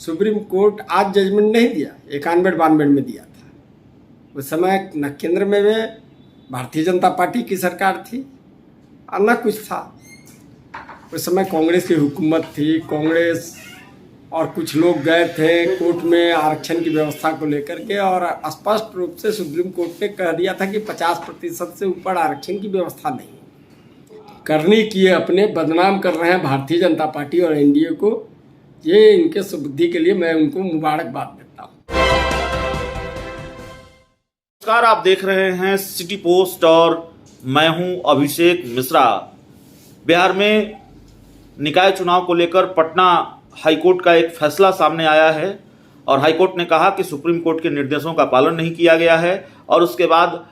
Supreme court आज judgement नहीं दिया, 91-92 में दिया था। उस समय न केंद्र में वे भारतीय जनता पार्टी की सरकार थी और न कुछ था। उस समय कांग्रेस की हुकूमत थी। कांग्रेस और कुछ लोग गए थे कोर्ट में आरक्षण की व्यवस्था को लेकर के, और स्पष्ट रूप से सुप्रीम कोर्ट ने कह दिया था कि 50% से ऊपर आरक्षण की व्यवस्था नहीं करनी की है। अपने बदनाम कर रहे हैं भारतीय जनता पार्टी और एनडीए को। ये इनके सुबुद्धि के लिए मैं उनको मुबारकबाद देता हूँ। नमस्कार, आप देख रहे हैं सिटी पोस्ट और मैं हूं अभिषेक मिश्रा। बिहार में निकाय चुनाव को लेकर पटना हाईकोर्ट का एक फैसला सामने आया है और हाईकोर्ट ने कहा कि सुप्रीम कोर्ट के निर्देशों का पालन नहीं किया गया है और उसके बाद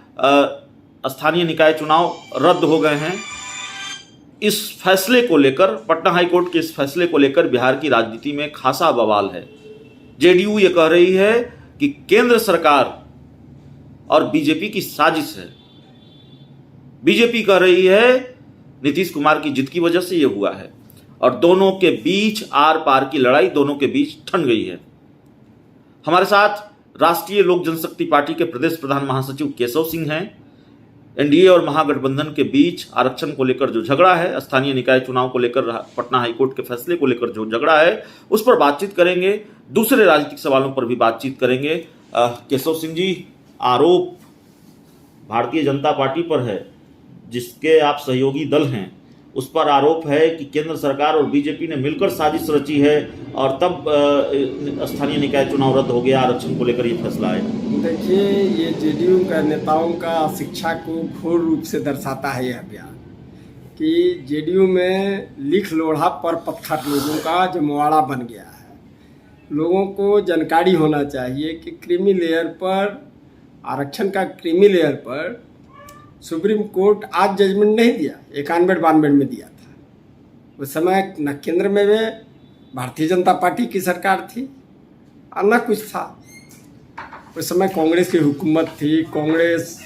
स्थानीय निकाय चुनाव रद्द हो गए हैं। इस फैसले को लेकर, पटना हाईकोर्ट के इस फैसले को लेकर बिहार की राजनीति में खासा बवाल है। जेडीयू ये कह रही है कि केंद्र सरकार और बीजेपी की साजिश है। बीजेपी कह रही है नीतीश कुमार की जिद की वजह से ये हुआ है और दोनों के बीच आर पार की लड़ाई दोनों के बीच ठन गई है। हमारे साथ राष्ट्रीय लोक जनशक्ति पार्टी के प्रदेश प्रधान महासचिव केशव सिंह हैं। एनडीए और महागठबंधन के बीच आरक्षण को लेकर जो झगड़ा है, स्थानीय निकाय चुनाव को लेकर पटना हाईकोर्ट के फैसले को लेकर जो झगड़ा है, उस पर बातचीत करेंगे। दूसरे राजनीतिक सवालों पर भी बातचीत करेंगे। केशव सिंह जी, आरोप भारतीय जनता पार्टी पर है, जिसके आप सहयोगी दल हैं, उस पर आरोप है कि केंद्र सरकार और बीजेपी ने मिलकर साजिश रची है और तब स्थानीय निकाय चुनाव रद्द हो गया, आरक्षण को लेकर ये फैसला आया। देखिए, ये जेडीयू का नेताओं का शिक्षा को घोर रूप से दर्शाता है यह बयान कि जेडीयू में लिख लोढ़ा पर पत्थर लोगों का जमवाड़ा बन गया है। लोगों को जानकारी होना चाहिए कि क्रीमी लेयर पर, आरक्षण का क्रीमी लेयर पर सुप्रीम कोर्ट आज जजमेंट नहीं दिया, 91-92 में दिया था। उस समय न केंद्र में वे भारतीय जनता पार्टी की सरकार थी और न कुछ था। उस समय कांग्रेस की हुकूमत थी। कांग्रेस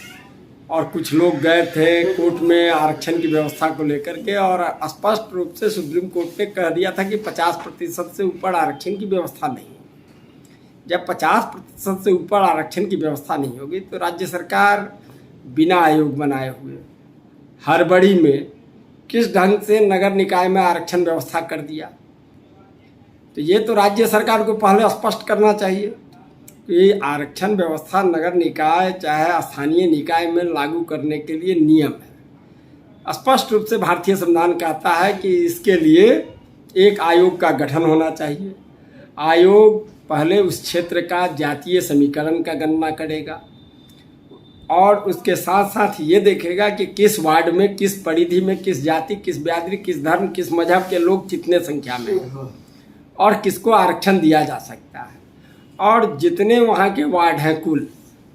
और कुछ लोग गए थे कोर्ट में आरक्षण की व्यवस्था को लेकर के, और स्पष्ट रूप से सुप्रीम कोर्ट ने कह दिया था कि 50% से ऊपर आरक्षण की व्यवस्था नहीं है। जब 50% से ऊपर आरक्षण की व्यवस्था नहीं होगी तो राज्य सरकार बिना आयोग बनाए हुए हड़बड़ी में किस ढंग से नगर निकाय में आरक्षण व्यवस्था कर दिया। तो ये तो राज्य सरकार को पहले स्पष्ट करना चाहिए कि आरक्षण व्यवस्था नगर निकाय चाहे स्थानीय निकाय में लागू करने के लिए नियम है। स्पष्ट रूप से भारतीय संविधान कहता है कि इसके लिए एक आयोग का गठन होना चाहिए। आयोग पहले उस क्षेत्र का जातीय समीकरण का गणना करेगा और उसके साथ साथ ये देखेगा कि किस वार्ड में, किस परिधि में, किस जाति, किस बिरादरी, किस धर्म, किस मजहब के लोग कितने संख्या में हैं और किसको आरक्षण दिया जा सकता है। और जितने वहाँ के वार्ड हैं कुल,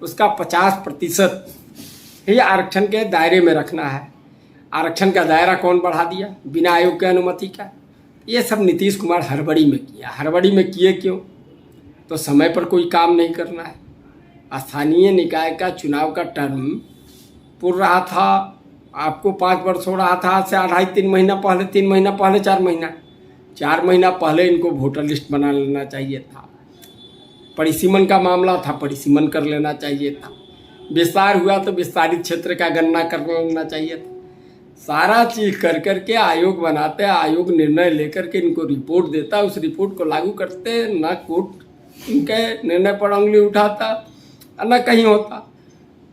उसका 50% ही आरक्षण के दायरे में रखना है। आरक्षण का दायरा कौन बढ़ा दिया बिना आयोग के अनुमति का? ये सब नीतीश कुमार हड़बड़ी में किया। हड़बड़ी में किए क्यों? तो समय पर कोई काम नहीं करना है। स्थानीय निकाय का चुनाव का टर्म पूर्ण रहा था, आपको 5 वर्ष हो रहा था, आज से 2.5-3 महीना पहले, 3 महीना पहले, 4 महीना पहले इनको वोटर लिस्ट बना लेना चाहिए था। परिसीमन का मामला था, परिसीमन कर लेना चाहिए था। विस्तार हुआ तो विस्तारित क्षेत्र का गणना कर लेना चाहिए था। सारा चीज कर करके आयोग बनाते, आयोग निर्णय लेकर के इनको रिपोर्ट देता, उस रिपोर्ट को लागू करते, ना कोर्ट इनके निर्णय पर उंगली उठाता न कहीं होता।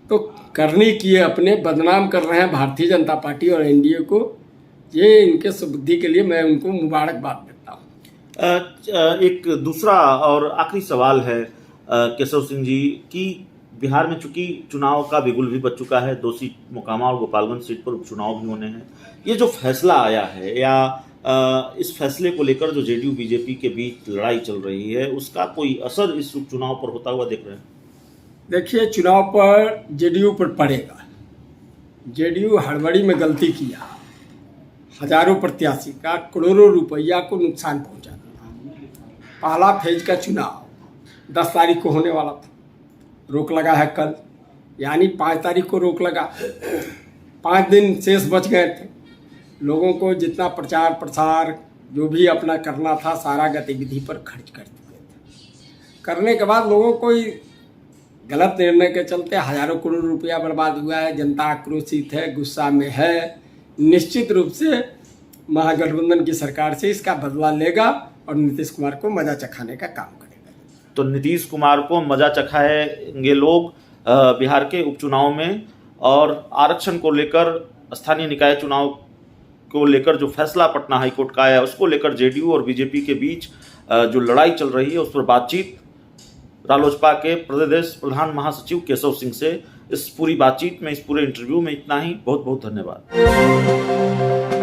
तो करनी की है, अपने बदनाम कर रहे हैं भारतीय जनता पार्टी और एनडीए को। ये इनके सुबुद्धि के लिए मैं उनको मुबारकबाद देता हूँ। एक दूसरा और आखिरी सवाल है केशव सिंह जी कि बिहार में चूंकि चुनाव का बिगुल भी बच चुका है, 2 सीट मोकामा और गोपालगंज सीट पर उपचुनाव भी होने हैं। ये जो फैसला आया है या इस फैसले को लेकर जो जेडीयू बीजेपी के बीच लड़ाई चल रही है, उसका कोई असर इस उपचुनाव पर होता हुआ देख रहे हैं? देखिए, चुनाव पर जेडीयू पर पड़ेगा। जेडीयू हड़बड़ी में गलती किया, हजारों प्रत्याशी का करोड़ों रुपया को नुकसान पहुंचा दिया। पहला फेज का चुनाव 10 तारीख को होने वाला था, रोक लगा है कल, यानी 5 तारीख को रोक लगा। 5 दिन शेष बच गए थे। लोगों को जितना प्रचार प्रसार जो भी अपना करना था सारा गतिविधि पर खर्च कर दिए थे। करने के बाद लोगों को गलत निर्णय के चलते हजारों करोड़ रुपया बर्बाद हुआ है। जनता आक्रोशित है, गुस्सा में है। निश्चित रूप से महागठबंधन की सरकार से इसका बदला लेगा और नीतीश कुमार को मजा चखाने का काम करेगा। तो नीतीश कुमार को मजा चखाएंगे लोग बिहार के उपचुनाव में। और आरक्षण को लेकर, स्थानीय निकाय चुनाव को लेकर जो फैसला पटना हाईकोर्ट का आया, उसको लेकर जेडीयू और बीजेपी के बीच जो लड़ाई चल रही है, उस पर बातचीत रालोसपा के प्रदेश प्रधान महासचिव केशव सिंह से। इस पूरी बातचीत में, इस पूरे इंटरव्यू में इतना ही। बहुत बहुत धन्यवाद।